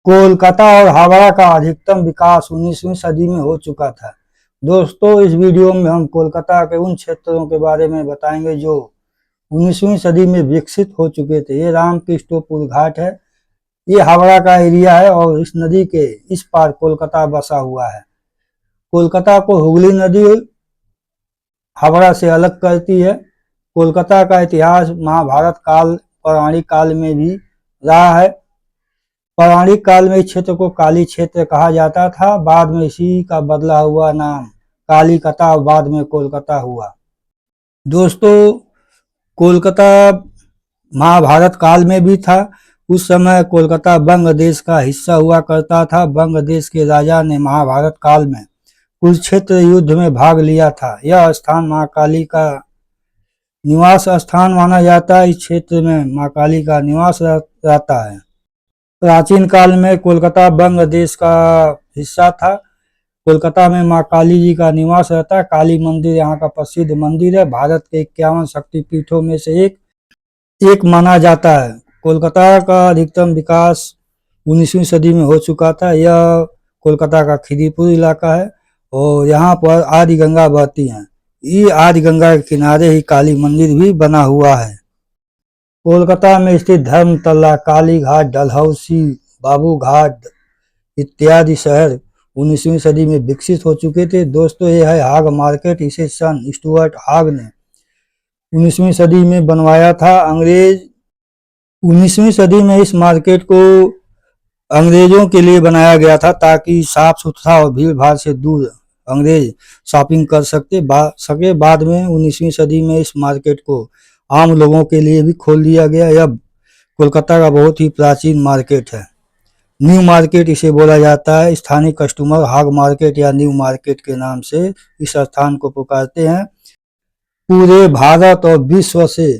कोलकाता और हावड़ा का अधिकतम विकास 19वीं सदी में हो चुका था। दोस्तों, इस वीडियो में हम कोलकाता के उन क्षेत्रों के बारे में बताएंगे जो 19वीं सदी में विकसित हो चुके थे। ये रामकृष्णपुर घाट है, ये हावड़ा का एरिया है और इस नदी के इस पार कोलकाता बसा हुआ है। कोलकाता को हुगली नदी हावड़ा से अलग करती है। कोलकाता का इतिहास महाभारत काल पौराणिक काल में भी रहा है। पौराणिक काल में इस क्षेत्र को काली क्षेत्र कहा जाता था। बाद में इसी का बदला हुआ नाम कालीकता बाद में कोलकाता हुआ। दोस्तों, कोलकाता महाभारत काल में भी था। उस समय कोलकाता बंग देश का हिस्सा हुआ करता था। बंग देश के राजा ने महाभारत काल में कुरुक्षेत्र युद्ध में भाग लिया था। यह स्थान मां काली का निवास स्थान माना जाता है। इस क्षेत्र में मां काली का निवास रहता है। प्राचीन काल में कोलकाता बंग देश का हिस्सा था। कोलकाता में मां काली जी का निवास रहता है। काली मंदिर यहाँ का प्रसिद्ध मंदिर है। भारत के 51 शक्तिपीठों में से एक माना जाता है। कोलकाता का अधिकतम विकास 19वीं सदी में हो चुका था। यह कोलकाता का खिदीपुर इलाका है और यहाँ पर आदि गंगा बहती है। ये आदि गंगा के किनारे ही काली मंदिर भी बना हुआ है। कोलकाता में स्थित धर्मतला, काली घाट, डलहौसी, बाबू घाट इत्यादि शहर 19वीं सदी में विकसित हो चुके थे। दोस्तों, ये है हाग मार्केट। इसे सन स्टुअर्ट हाग ने 19वीं सदी में बनवाया था। 19वीं सदी में इस मार्केट को अंग्रेजों के लिए बनाया गया था ताकि साफ सुथरा और भीड़ भाड़ से दूर अंग्रेज शॉपिंग कर सके। बाद में 19वीं सदी में इस मार्केट को आम लोगों के लिए भी खोल दिया गया। यह कोलकाता का बहुत ही प्राचीन मार्केट है। न्यू मार्केट इसे बोला जाता है। स्थानीय कस्टमर हाग मार्केट या न्यू मार्केट के नाम से इस स्थान को पुकारते हैं। पूरे भारत और विश्व से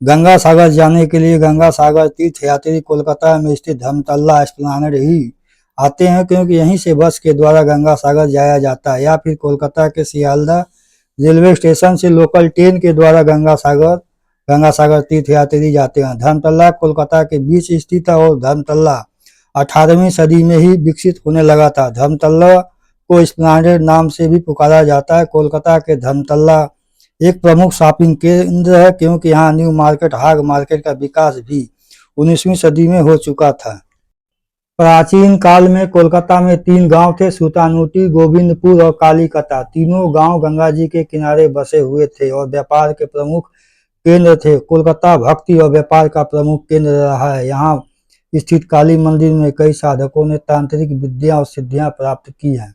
गंगा सागर जाने के लिए गंगा सागर तीर्थ यात्री कोलकाता में स्थित धर्मतला एस्प्लेनेड ही आते हैं, क्योंकि यहीं से बस के द्वारा गंगा सागर जाया जाता है या फिर कोलकाता के सियालदह रेलवे स्टेशन से लोकल ट्रेन के द्वारा गंगा सागर तीर्थ यात्री जाते हैं। धर्मतला कोलकाता के बीच स्थित है और धर्मतला 18वीं सदी में ही विकसित होने लगा था। धर्मतला को एस्प्लेनेड नाम से भी पुकारा जाता है। कोलकाता के धर्मतला एक प्रमुख शॉपिंग केंद्र है, क्योंकि यहाँ न्यू मार्केट हाग मार्केट का विकास भी 19वीं सदी में हो चुका था। प्राचीन काल में कोलकाता में 3 गांव थे, सुल्तानूटी, गोविंदपुर और कालीकता। तीनों गांव गंगा जी के किनारे बसे हुए थे और व्यापार के प्रमुख केंद्र थे। कोलकाता भक्ति और व्यापार का प्रमुख केंद्र रहा है। यहाँ स्थित काली मंदिर में कई साधकों ने तांत्रिक विद्या और सिद्धियां प्राप्त की हैं।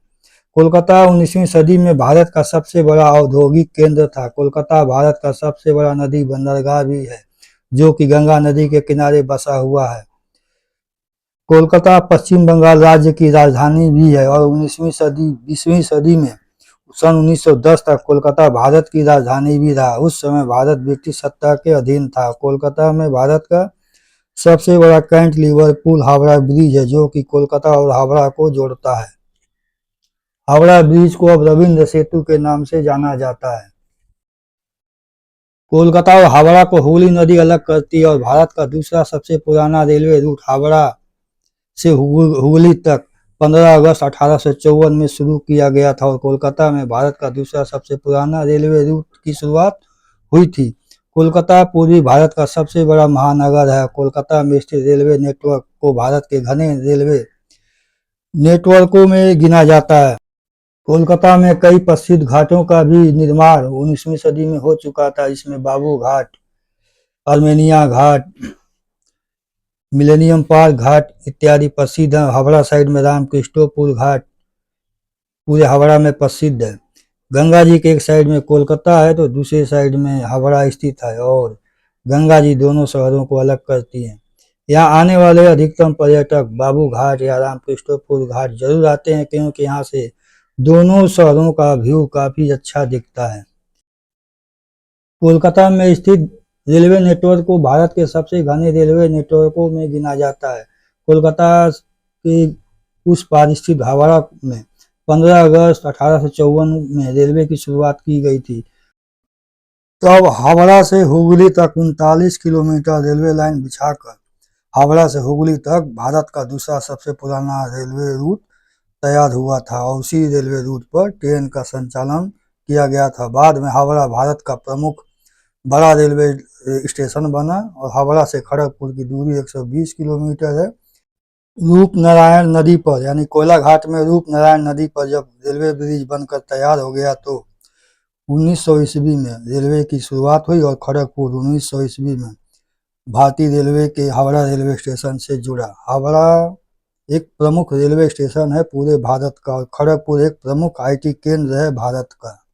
कोलकाता 19वीं सदी में भारत का सबसे बड़ा औद्योगिक केंद्र था। कोलकाता भारत का सबसे बड़ा नदी बंदरगाह भी है, जो कि गंगा नदी के किनारे बसा हुआ है। कोलकाता पश्चिम बंगाल राज्य की राजधानी भी है और 20वीं सदी में सन 1910 तक कोलकाता भारत की राजधानी भी रहा। उस समय भारत ब्रिटिश सत्ता के अधीन था। कोलकाता में भारत का सबसे बड़ा कैंटिलीवर पुल हावड़ा ब्रिज है, जो कि कोलकाता और हावड़ा को जोड़ता है। हावड़ा ब्रिज को अब रविंद्र सेतु के नाम से जाना जाता है। कोलकाता और हावड़ा को हुगली नदी अलग करती है और भारत का दूसरा सबसे पुराना रेलवे रूट हावड़ा से हुगली तक 15 अगस्त 1854 में शुरू किया गया था और कोलकाता में भारत का दूसरा सबसे पुराना रेलवे रूट की शुरुआत हुई थी। कोलकाता पूर्वी भारत का सबसे बड़ा महानगर है। कोलकाता में स्थित रेलवे नेटवर्क को भारत के घने रेलवे नेटवर्कों में गिना जाता है। कोलकाता में कई प्रसिद्ध घाटों का भी निर्माण 19वीं सदी में हो चुका था। इसमें बाबू घाट, आर्मेनिया घाट, मिलेनियम पार्क घाट इत्यादि प्रसिद्ध है। हावड़ा साइड में रामकृष्णपुर घाट पूरे हावड़ा में प्रसिद्ध है। गंगा जी के एक साइड में कोलकाता है तो दूसरे साइड में हावड़ा स्थित है और गंगा जी दोनों शहरों को अलग करती हैं। यहाँ आने वाले अधिकतम पर्यटक बाबू घाट या रामकृष्णपुर घाट जरूर आते हैं, क्योंकि यहाँ से दोनों शहरों का व्यू काफी अच्छा दिखता है। कोलकाता में स्थित रेलवे नेटवर्क को भारत के सबसे घने रेलवे नेटवर्कों में गिना जाता है। कोलकाता के उस पार स्थित हावड़ा में 15 अगस्त 1854 में रेलवे की शुरुआत की गई थी। तब हावड़ा से हुगली तक 39 किलोमीटर रेलवे लाइन बिछाकर हावड़ा से हुगली तक भारत का दूसरा सबसे पुराना रेलवे रूट तैयार हुआ था और उसी रेलवे रूट पर ट्रेन का संचालन किया गया था। बाद में हावड़ा भारत का प्रमुख बड़ा रेलवे स्टेशन बना और हावड़ा से खड़गपुर की दूरी 120 किलोमीटर है। रूपनारायण नदी पर यानी कोयला घाट में रूपनारायण नदी पर जब रेलवे ब्रिज बनकर तैयार हो गया तो 1900 ईस्वी में रेलवे की शुरुआत हुई और खड़गपुर 1900 ईस्वी में भारतीय रेलवे के हावड़ा रेलवे स्टेशन से जुड़ा। हावड़ा एक प्रमुख रेलवे स्टेशन है पूरे भारत का और खड़गपुर एक प्रमुख आईटी केंद्र है भारत का।